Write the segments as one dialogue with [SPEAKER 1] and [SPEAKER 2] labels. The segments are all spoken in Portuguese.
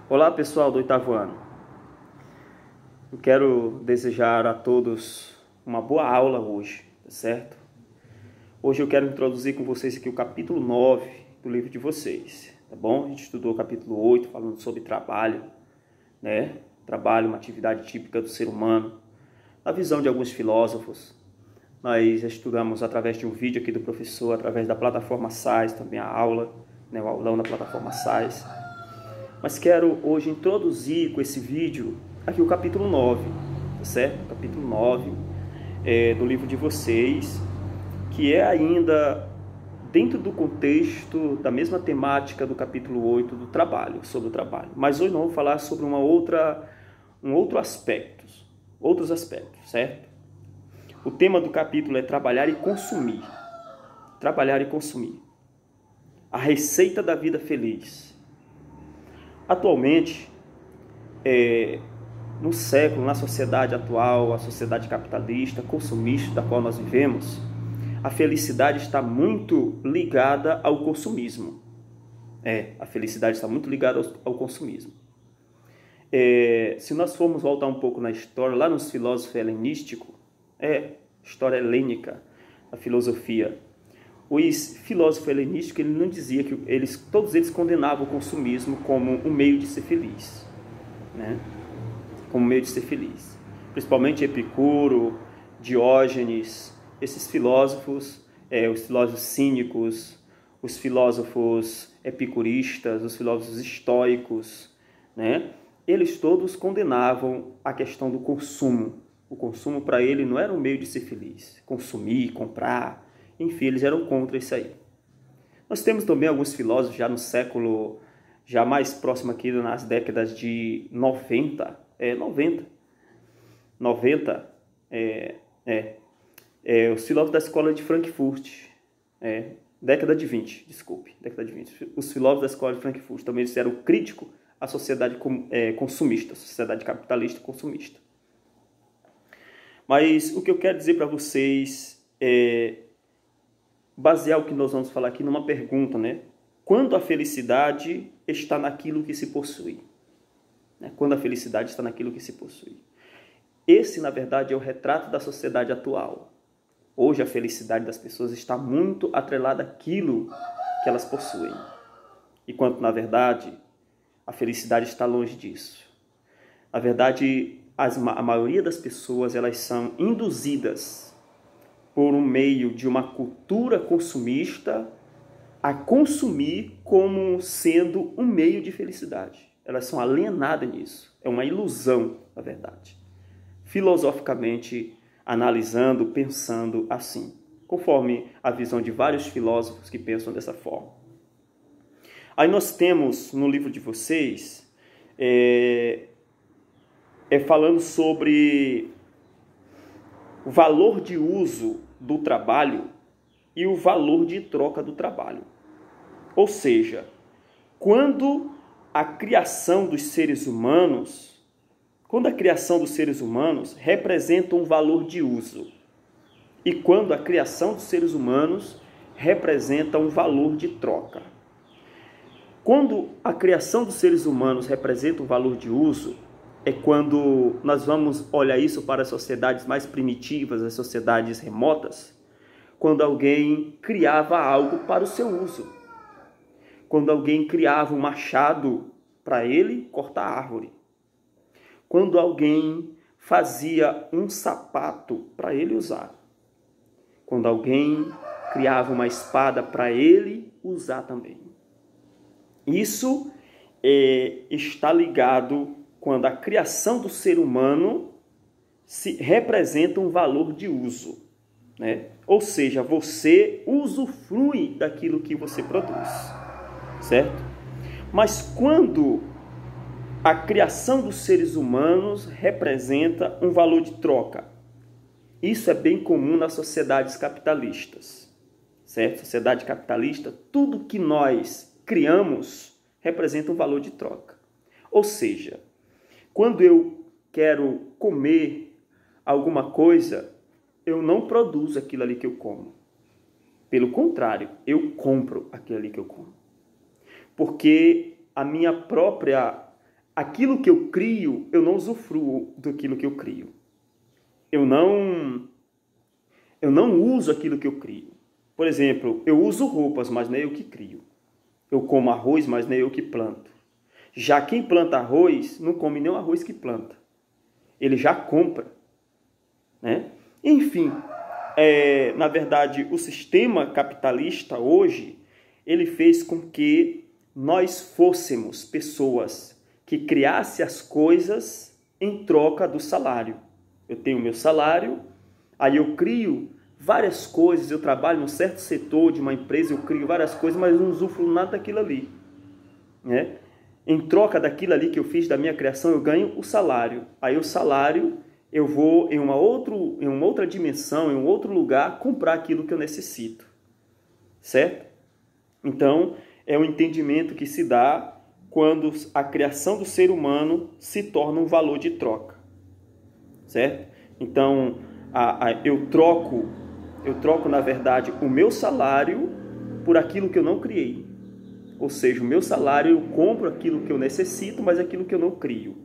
[SPEAKER 1] Olá pessoal do oitavo ano, eu quero desejar a todos uma boa aula hoje, tá certo? Hoje eu quero introduzir com vocês aqui o capítulo 9 do livro de vocês, tá bom? A gente estudou o capítulo 8 falando sobre trabalho, né? Trabalho, uma atividade típica do ser humano, a visão de alguns filósofos. Nós estudamos através de um vídeo aqui do professor, através da plataforma SAIS, também a aula, né? O aulão da plataforma SAIS. Mas quero hoje introduzir com esse vídeo aqui o capítulo 9, tá certo? O capítulo 9 do livro de vocês, que é ainda dentro do contexto da mesma temática do capítulo 8 do trabalho, sobre o trabalho. Mas hoje nós vamos falar sobre outros aspectos, certo? O tema do capítulo é trabalhar e consumir. Trabalhar e consumir. A receita da vida feliz. Atualmente, no século, na sociedade atual, a sociedade capitalista, consumista da qual nós vivemos, a felicidade está muito ligada ao consumismo. A felicidade está muito ligada ao consumismo. Se nós formos voltar um pouco na história, lá nos filósofos helenísticos, história helênica, a filosofia, os filósofos helenísticos, ele não dizia que todos eles condenavam o consumismo como um meio de ser feliz, né? Como meio de ser feliz. Principalmente Epicuro, Diógenes, esses filósofos, os filósofos cínicos, os filósofos epicuristas, os filósofos estoicos, né? Eles todos condenavam a questão do consumo. O consumo para ele não era um meio de ser feliz. Consumir, comprar, enfim, eles eram contra isso aí. Nós temos também alguns filósofos já no século, já mais próximo aqui nas décadas de 90, os filósofos da escola de Frankfurt, década de 20. Os filósofos da escola de Frankfurt também eles eram críticos à sociedade consumista, sociedade capitalista consumista. Mas o que eu quero dizer para vocês é basear o que nós vamos falar aqui numa pergunta, né? Quando a felicidade está naquilo que se possui? Quando a felicidade está naquilo que se possui. Esse, na verdade, é o retrato da sociedade atual. Hoje a felicidade das pessoas está muito atrelada àquilo que elas possuem. Enquanto, na verdade, a felicidade está longe disso. Na verdade, a maioria das pessoas elas são induzidas por um meio de uma cultura consumista a consumir como sendo um meio de felicidade. Elas são alienadas nisso. É uma ilusão, na verdade. Filosoficamente, analisando, pensando assim, conforme a visão de vários filósofos que pensam dessa forma. Aí nós temos no livro de vocês, falando sobre o valor de uso do trabalho e o valor de troca do trabalho. Ou seja, quando a criação dos seres humanos representa um valor de uso e quando a criação dos seres humanos representa um valor de troca. Quando a criação dos seres humanos representa um valor de uso, é quando nós vamos olhar isso para as sociedades mais primitivas, as sociedades remotas, quando alguém criava algo para o seu uso. Quando alguém criava um machado para ele cortar árvore. Quando alguém fazia um sapato para ele usar. Quando alguém criava uma espada para ele usar também. Isso está ligado quando a criação do ser humano representa um valor de uso, né? Ou seja, você usufrui daquilo que você produz, certo? Mas quando a criação dos seres humanos representa um valor de troca, isso é bem comum nas sociedades capitalistas, certo? Sociedade capitalista, tudo que nós criamos representa um valor de troca. Ou seja, quando eu quero comer alguma coisa, eu não produzo aquilo ali que eu como. Pelo contrário, eu compro aquilo ali que eu como. Porque a minha própria aquilo que eu crio, eu não usufruo daquilo que eu crio. Eu não uso aquilo que eu crio. Por exemplo, eu uso roupas, mas não é eu que crio. Eu como arroz, mas não é eu que planto. Já quem planta arroz, não come nem o arroz que planta. Ele já compra, né? Enfim, na verdade, o sistema capitalista hoje, ele fez com que nós fôssemos pessoas que criassem as coisas em troca do salário. Eu tenho meu salário, aí eu crio várias coisas, eu trabalho num certo setor de uma empresa, eu crio várias coisas, mas não usufruo nada daquilo ali, né? Em troca daquilo ali que eu fiz da minha criação, eu ganho o salário. Aí o salário, eu vou em uma outra dimensão, em um outro lugar, comprar aquilo que eu necessito, certo? Então, é um entendimento que se dá quando a criação do ser humano se torna um valor de troca, certo? Então, eu troco, na verdade, o meu salário por aquilo que eu não criei. Ou seja, o meu salário, eu compro aquilo que eu necessito, mas aquilo que eu não crio.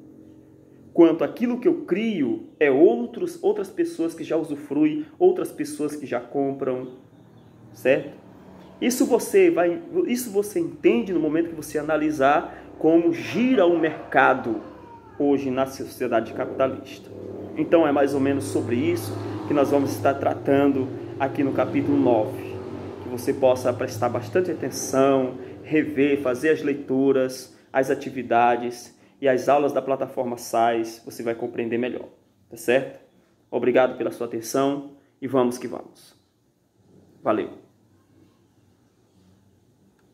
[SPEAKER 1] Quanto aquilo que eu crio, é outras pessoas que já usufruem, outras pessoas que já compram, certo? Isso você entende no momento que você analisar como gira o mercado hoje na sociedade capitalista. Então é mais ou menos sobre isso que nós vamos estar tratando aqui no capítulo 9. Que você possa prestar bastante atenção, rever, fazer as leituras, as atividades e as aulas da plataforma SAIS, você vai compreender melhor, tá certo? Obrigado pela sua atenção e vamos que vamos. Valeu!